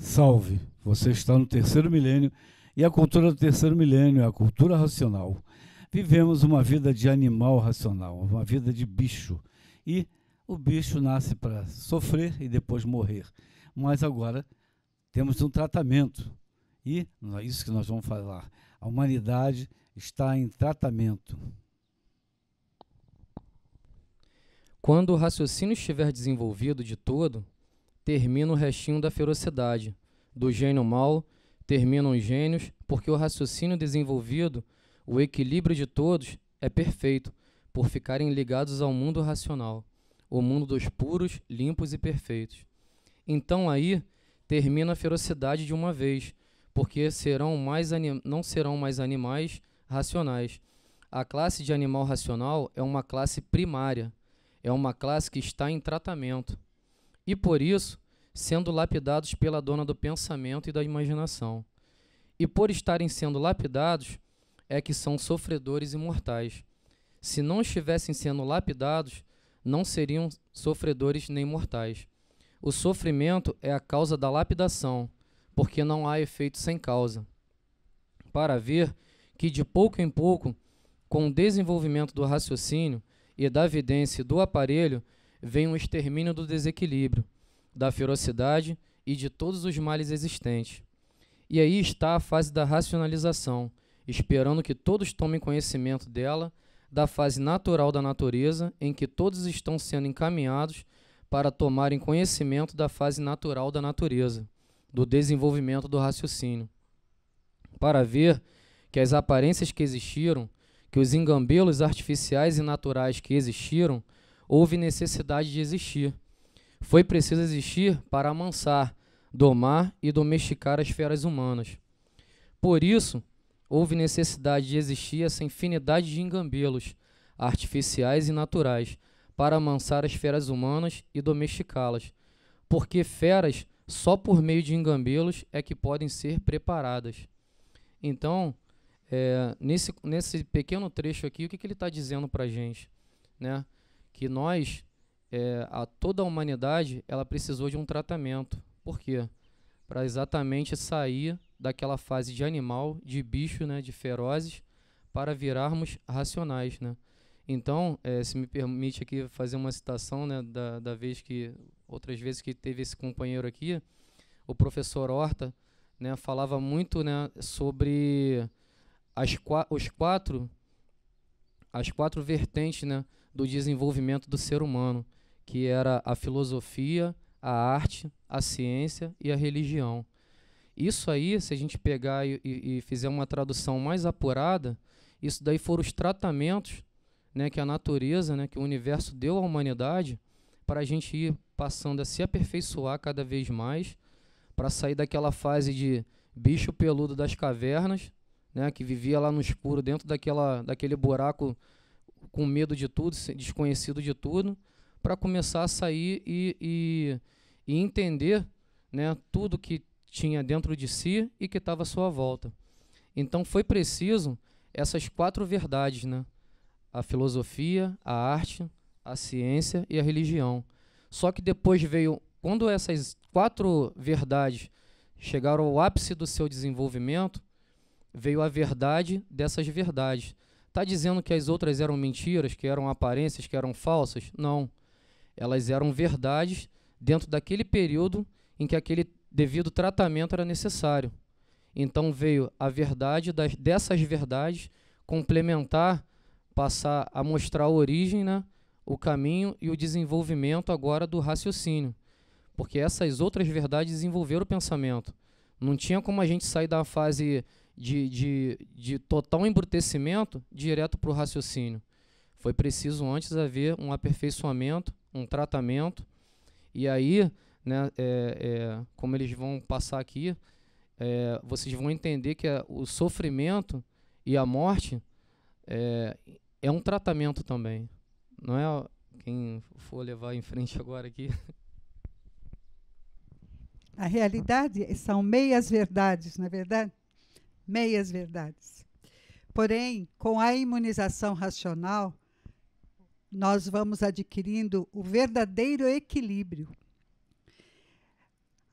Salve! Você está no terceiro milênio e a cultura do terceiro milênio é a cultura racional. Vivemos uma vida de animal racional, uma vida de bicho. E o bicho nasce para sofrer e depois morrer. Mas agora temos um tratamento. E é isso que nós vamos falar. A humanidade está em tratamento. Quando o raciocínio estiver desenvolvido de todo, termina o restinho da ferocidade. Do gênio mau, terminam os gênios, porque o raciocínio desenvolvido, o equilíbrio de todos, é perfeito, por ficarem ligados ao mundo racional, o mundo dos puros, limpos e perfeitos. Então aí termina a ferocidade de uma vez, porque não serão mais animais racionais. A classe de animal racional é uma classe primária, é uma classe que está em tratamento. E por isso, sendo lapidados pela dona do pensamento e da imaginação. E por estarem sendo lapidados, é que são sofredores imortais. Se não estivessem sendo lapidados, não seriam sofredores nem mortais. O sofrimento é a causa da lapidação, porque não há efeito sem causa. Para ver que de pouco em pouco, com o desenvolvimento do raciocínio e da vidência do aparelho, vem um extermínio do desequilíbrio, da ferocidade e de todos os males existentes. E aí está a fase da racionalização, esperando que todos tomem conhecimento dela, da fase natural da natureza, em que todos estão sendo encaminhados para tomarem conhecimento da fase natural da natureza, do desenvolvimento do raciocínio. Para ver que as aparências que existiram, que os engambelos artificiais e naturais que existiram, houve necessidade de existir. Foi preciso existir para amansar, domar e domesticar as feras humanas. Por isso, houve necessidade de existir essa infinidade de engambelos artificiais e naturais para amansar as feras humanas e domesticá-las, porque feras só por meio de engambelos é que podem ser preparadas. Então, nesse pequeno trecho aqui, o que ele está dizendo para a gente? Né? Que nós, toda a humanidade, ela precisou de um tratamento. Por quê? Para exatamente sair daquela fase de animal, de bicho, né, de ferozes, para virarmos racionais, né? Então, se me permite aqui fazer uma citação, né, outras vezes que teve esse companheiro aqui, o professor Horta, né, falava muito, né, sobre as quatro vertentes, né, do desenvolvimento do ser humano, que era a filosofia, a arte, a ciência e a religião. Isso aí, se a gente pegar e fizer uma tradução mais apurada, isso daí foram os tratamentos, né, que a natureza, né, que o universo deu à humanidade para a gente ir passando a se aperfeiçoar cada vez mais, para sair daquela fase de bicho peludo das cavernas, né, que vivia lá no escuro dentro daquele buraco com medo de tudo, desconhecido de tudo, para começar a sair e entender, né, tudo que tinha dentro de si e que estava à sua volta. Então foi preciso essas quatro verdades, né? A filosofia, a arte, a ciência e a religião. Só que depois veio, quando essas quatro verdades chegaram ao ápice do seu desenvolvimento, veio a verdade dessas verdades. Está dizendo que as outras eram mentiras, que eram aparências, que eram falsas? Não. Elas eram verdades dentro daquele período em que aquele devido tratamento era necessário. Então veio a verdade dessas verdades complementar, passar a mostrar a origem, né, o caminho e o desenvolvimento agora do raciocínio. Porque essas outras verdades desenvolveram o pensamento. Não tinha como a gente sair da fase de total embrutecimento direto para o raciocínio. Foi preciso antes haver um aperfeiçoamento, um tratamento, e aí, né, como eles vão passar aqui, vocês vão entender que o sofrimento e a morte é um tratamento também. Não é quem for levar em frente agora aqui. A realidade são meias verdades, não é verdade? Meias verdades. Porém, com a imunização racional, nós vamos adquirindo o verdadeiro equilíbrio.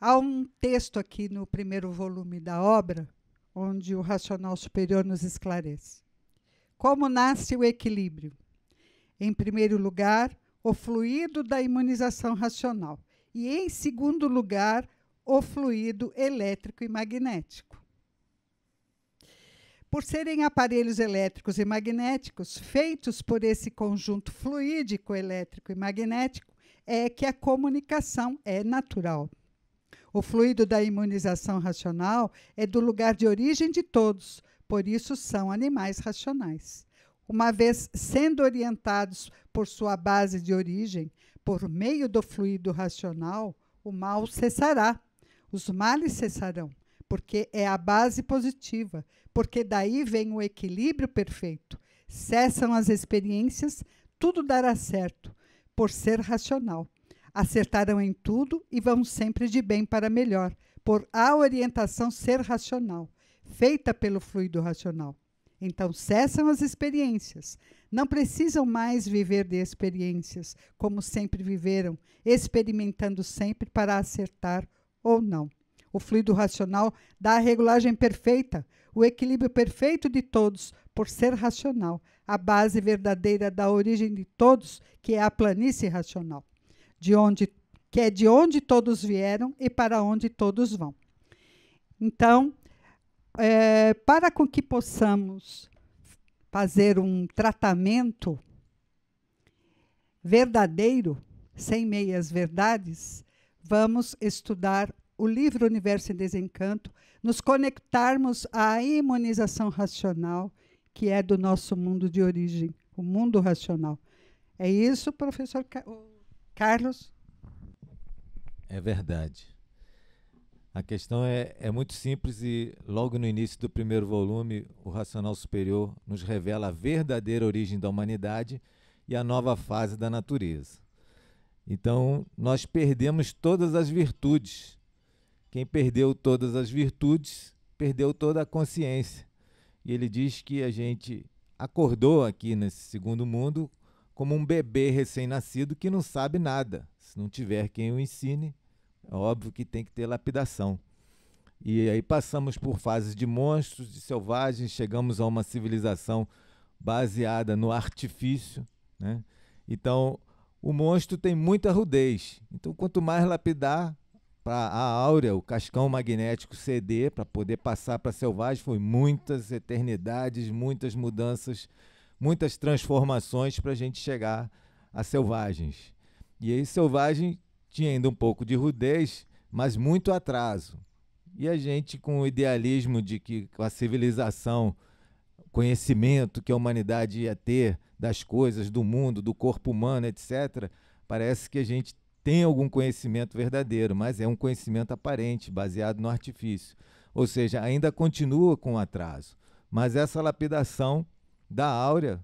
Há um texto aqui no primeiro volume da obra, onde o racional superior nos esclarece. Como nasce o equilíbrio? Em primeiro lugar, o fluido da imunização racional. E, em segundo lugar, o fluido elétrico e magnético. Por serem aparelhos elétricos e magnéticos feitos por esse conjunto fluídico, elétrico e magnético, é que a comunicação é natural. O fluido da imunização racional é do lugar de origem de todos, por isso são animais racionais. Uma vez sendo orientados por sua base de origem, por meio do fluido racional, o mal cessará, os males cessarão, porque é a base positiva, porque daí vem o equilíbrio perfeito. Cessam as experiências, tudo dará certo, por ser racional. Acertarão em tudo e vão sempre de bem para melhor, por a orientação ser racional, feita pelo fluido racional. Então cessam as experiências. Não precisam mais viver de experiências, como sempre viveram, experimentando sempre para acertar ou não. O fluido racional dá a regulagem perfeita, o equilíbrio perfeito de todos, por ser racional, a base verdadeira da origem de todos, que é a planície racional, que é de onde todos vieram e para onde todos vão. Então, para com que possamos fazer um tratamento verdadeiro, sem meias verdades, vamos estudar o livro Universo em Desencanto, nos conectarmos à imunização racional, que é do nosso mundo de origem, o mundo racional. É isso, professor Carlos? É verdade. A questão é muito simples e logo no início do primeiro volume, o Racional Superior nos revela a verdadeira origem da humanidade e a nova fase da natureza. Então, nós perdemos todas as virtudes. Quem perdeu todas as virtudes, perdeu toda a consciência. E ele diz que a gente acordou aqui nesse segundo mundo como um bebê recém-nascido que não sabe nada. Se não tiver quem o ensine, é óbvio que tem que ter lapidação. E aí passamos por fases de monstros, de selvagens, chegamos a uma civilização baseada no artifício, né? Então, o monstro tem muita rudez. Então, quanto mais lapidar, para a áurea, o cascão magnético ceder, para poder passar para a selvagem, foi muitas eternidades, muitas mudanças, muitas transformações para a gente chegar a selvagens. E aí, selvagem tinha ainda um pouco de rudez, mas muito atraso. E a gente, com o idealismo de que com a civilização, conhecimento que a humanidade ia ter das coisas, do mundo, do corpo humano, etc., parece que a gente tem algum conhecimento verdadeiro, mas é um conhecimento aparente, baseado no artifício. Ou seja, ainda continua com atraso. Mas essa lapidação da áurea,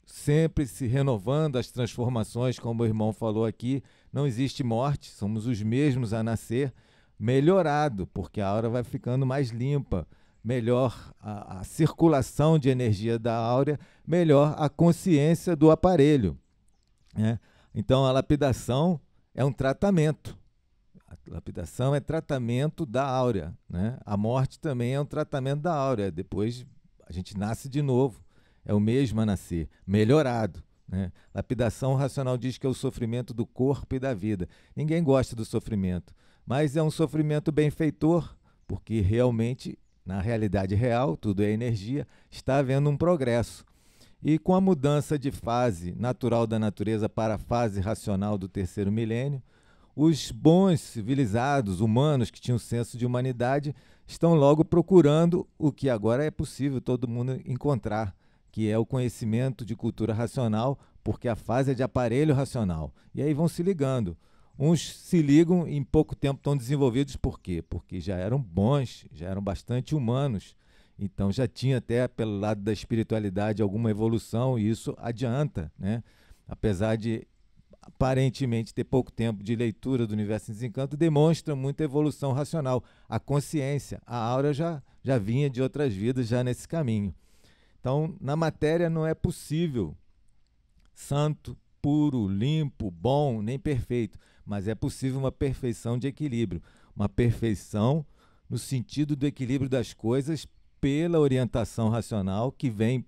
sempre se renovando, as transformações, como o irmão falou aqui, não existe morte, somos os mesmos a nascer, melhorado, porque a áurea vai ficando mais limpa, melhor a circulação de energia da áurea, melhor a consciência do aparelho, né? Então, a lapidação é um tratamento. A lapidação é tratamento da áurea, né? A morte também é um tratamento da áurea. Depois a gente nasce de novo. É o mesmo a nascer, melhorado, né? Lapidação racional diz que é o sofrimento do corpo e da vida. Ninguém gosta do sofrimento, mas é um sofrimento benfeitor, porque realmente, na realidade real, tudo é energia, está havendo um progresso. E com a mudança de fase natural da natureza para a fase racional do terceiro milênio, os bons civilizados, humanos que tinham senso de humanidade, estão logo procurando o que agora é possível todo mundo encontrar, que é o conhecimento de cultura racional, porque a fase é de aparelho racional. E aí vão se ligando. Uns se ligam e em pouco tempo estão desenvolvidos. Por quê? Porque já eram bons, já eram bastante humanos. Então já tinha até pelo lado da espiritualidade alguma evolução e isso adianta, né? Apesar de aparentemente ter pouco tempo de leitura do Universo em Desencanto, demonstra muita evolução racional. A consciência, a aura já vinha de outras vidas já nesse caminho. Então, na matéria não é possível santo, puro, limpo, bom, nem perfeito, mas é possível uma perfeição de equilíbrio, uma perfeição no sentido do equilíbrio das coisas pela orientação racional que vem.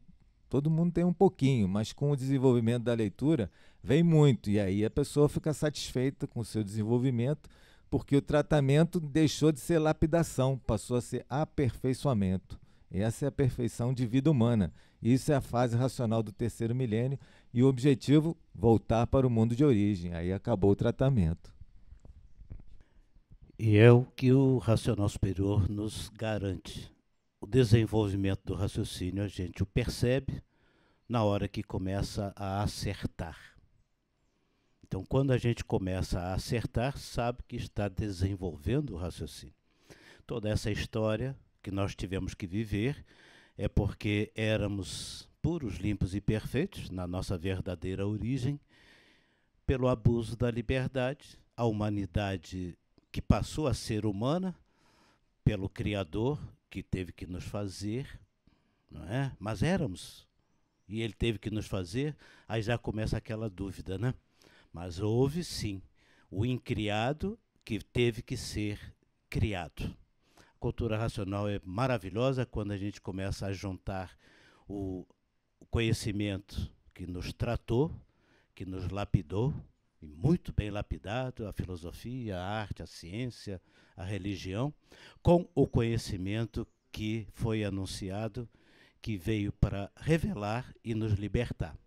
Todo mundo tem um pouquinho, mas com o desenvolvimento da leitura vem muito, e aí a pessoa fica satisfeita com o seu desenvolvimento, porque o tratamento deixou de ser lapidação, passou a ser aperfeiçoamento. Essa é a perfeição de vida humana. Isso é a fase racional do terceiro milênio, e o objetivo, voltar para o mundo de origem. Aí acabou o tratamento. E é o que o racional superior nos garante. O desenvolvimento do raciocínio, a gente o percebe na hora que começa a acertar. Então, quando a gente começa a acertar, sabe que está desenvolvendo o raciocínio. Toda essa história que nós tivemos que viver é porque éramos puros, limpos e perfeitos, na nossa verdadeira origem, pelo abuso da liberdade, a humanidade que passou a ser humana, pelo Criador, que teve que nos fazer, não é? Mas éramos, e ele teve que nos fazer, aí já começa aquela dúvida, né? Mas houve sim o incriado que teve que ser criado. A cultura racional é maravilhosa quando a gente começa a juntar o conhecimento que nos tratou, que nos lapidou, e muito bem lapidado, a filosofia, a arte, a ciência, a religião, com o conhecimento que foi anunciado, que veio para revelar e nos libertar.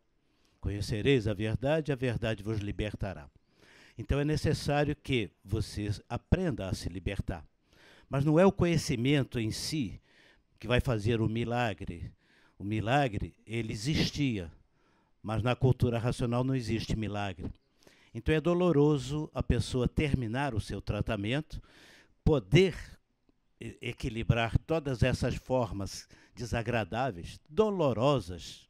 Conhecereis a verdade vos libertará. Então é necessário que você aprenda a se libertar. Mas não é o conhecimento em si que vai fazer o milagre. O milagre, ele existia, mas na cultura racional não existe milagre. Então é doloroso a pessoa terminar o seu tratamento, poder equilibrar todas essas formas desagradáveis, dolorosas,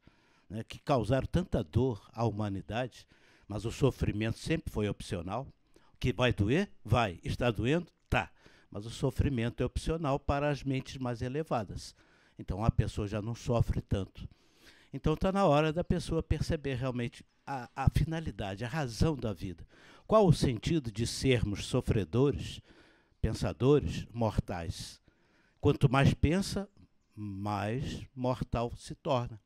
né, que causaram tanta dor à humanidade, mas o sofrimento sempre foi opcional. O que vai doer? Vai. Está doendo? Tá. Mas o sofrimento é opcional para as mentes mais elevadas. Então a pessoa já não sofre tanto. Então está na hora da pessoa perceber realmente a finalidade, a razão da vida. Qual o sentido de sermos sofredores, pensadores, mortais? Quanto mais pensa, mais mortal se torna.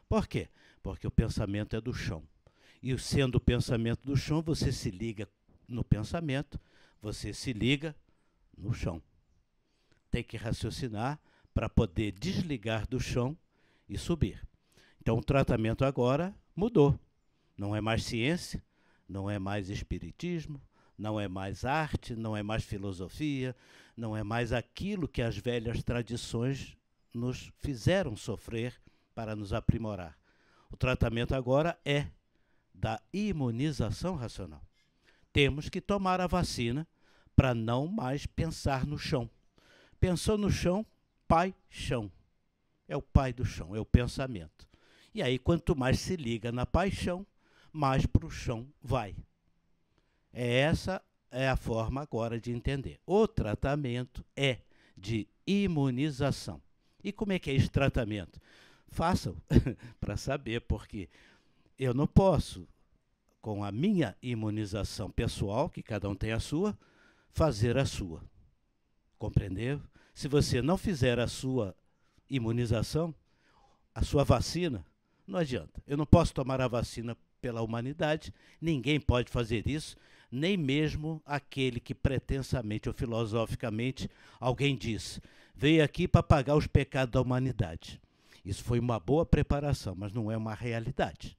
Por quê? Porque o pensamento é do chão. E sendo o pensamento do chão, você se liga no pensamento, você se liga no chão. Tem que raciocinar para poder desligar do chão e subir. Então o tratamento agora mudou. Não é mais ciência, não é mais espiritismo, não é mais arte, não é mais filosofia, não é mais aquilo que as velhas tradições nos fizeram sofrer para nos aprimorar. O tratamento agora é da imunização racional. Temos que tomar a vacina para não mais pensar no chão. Pensou no chão, paixão. É o pai do chão, é o pensamento. E aí, quanto mais se liga na paixão, mais para o chão vai. Essa é a forma agora de entender. O tratamento é de imunização. E como é que é esse tratamento? Façam para saber, porque eu não posso, com a minha imunização pessoal, que cada um tem a sua, fazer a sua. Compreendeu? Se você não fizer a sua imunização, a sua vacina, não adianta. Eu não posso tomar a vacina pela humanidade, ninguém pode fazer isso, nem mesmo aquele que pretensamente ou filosoficamente alguém diz, veio aqui para pagar os pecados da humanidade. Isso foi uma boa preparação, mas não é uma realidade.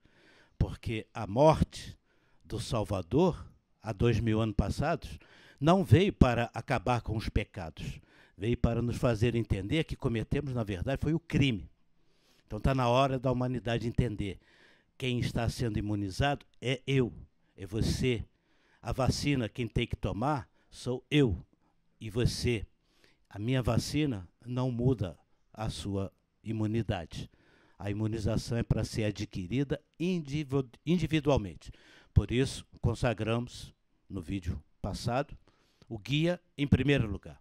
Porque a morte do Salvador, há 2000 anos passados, não veio para acabar com os pecados, veio para nos fazer entender que cometemos, na verdade, foi o crime. Então está na hora da humanidade entender. Quem está sendo imunizado é eu, é você. A vacina, quem tem que tomar, sou eu e você. A minha vacina não muda a sua imunidade. A imunização é para ser adquirida individualmente. Por isso, consagramos, no vídeo passado, o guia em primeiro lugar.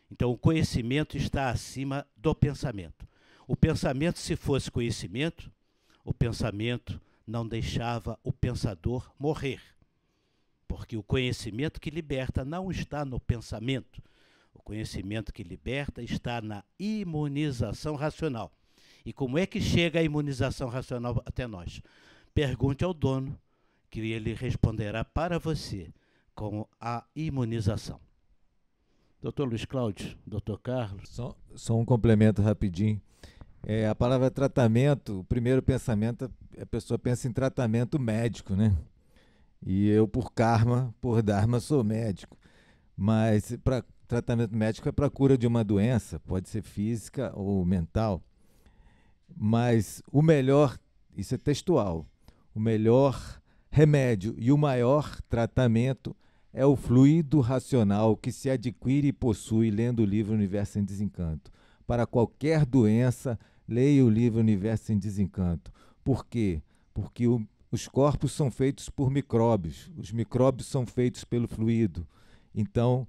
Então, o conhecimento está acima do pensamento. O pensamento, se fosse conhecimento, o pensamento não deixava o pensador morrer. Porque o conhecimento que liberta não está no pensamento. O conhecimento que liberta está na imunização racional. E como é que chega a imunização racional até nós? Pergunte ao dono, que ele responderá para você com a imunização. Doutor Luiz Cláudio, doutor Carlos. Só um complemento rapidinho. A palavra tratamento, o primeiro pensamento, a pessoa pensa em tratamento médico, né? E eu, por karma, por dharma, sou médico. Mas para tratamento médico é para a cura de uma doença, pode ser física ou mental. Mas o melhor, isso é textual, o melhor remédio e o maior tratamento é o fluido racional que se adquire e possui lendo o livro Universo em Desencanto. Para qualquer doença, leia o livro Universo em Desencanto. Por quê? Porque os corpos são feitos por micróbios, os micróbios são feitos pelo fluido. Então,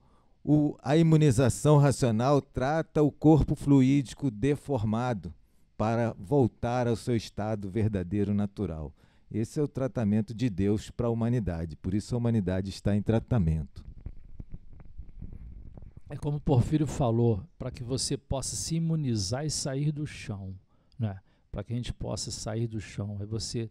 a imunização racional trata o corpo fluídico deformado para voltar ao seu estado verdadeiro natural. Esse é o tratamento de Deus para a humanidade, por isso a humanidade está em tratamento. É como o Porfírio falou, para que você possa se imunizar e sair do chão, né? Para que a gente possa sair do chão. Aí você,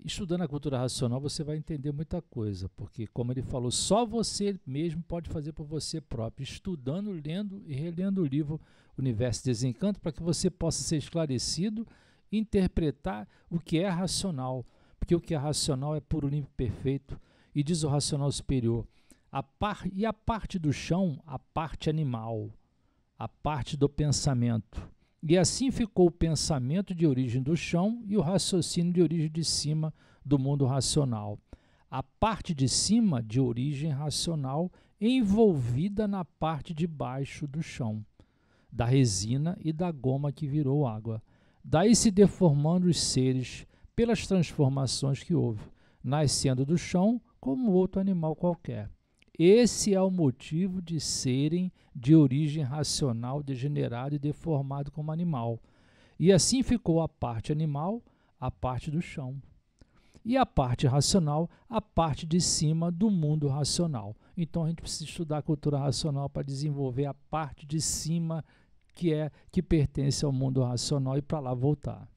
estudando a cultura racional, você vai entender muita coisa, porque, como ele falou, só você mesmo pode fazer por você próprio, estudando, lendo e relendo o livro Universo e Desencanto, para que você possa ser esclarecido e interpretar o que é racional, porque o que é racional é puro, limpo e perfeito, e diz o racional superior. E a parte do chão, a parte animal, a parte do pensamento. E assim ficou o pensamento de origem do chão e o raciocínio de origem de cima do mundo racional. A parte de cima de origem racional envolvida na parte de baixo do chão, da resina e da goma que virou água. Daí se deformando os seres pelas transformações que houve, nascendo do chão como outro animal qualquer. Esse é o motivo de serem de origem racional, degenerado e deformado como animal. E assim ficou a parte animal, a parte do chão. E a parte racional, a parte de cima do mundo racional. Então a gente precisa estudar a cultura racional para desenvolver a parte de cima que pertence ao mundo racional e para lá voltar.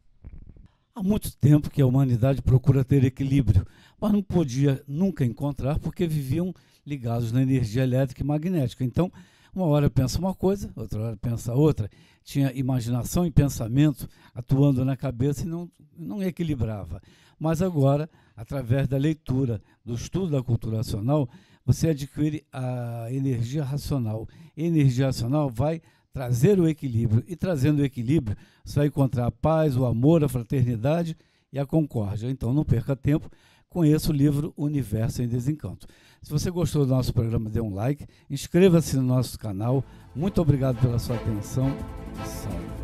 Há muito tempo que a humanidade procura ter equilíbrio, mas não podia nunca encontrar porque viviam ligados na energia elétrica e magnética. Então, uma hora pensa uma coisa, outra hora pensa outra. Tinha imaginação e pensamento atuando na cabeça e não equilibrava. Mas agora, através da leitura, do estudo da cultura racional, você adquire a energia racional. A energia racional vai trazer o equilíbrio, e trazendo o equilíbrio, você vai encontrar a paz, o amor, a fraternidade e a concórdia. Então, não perca tempo, conheça o livro Universo em Desencanto. Se você gostou do nosso programa, dê um like, inscreva-se no nosso canal. Muito obrigado pela sua atenção. Salve!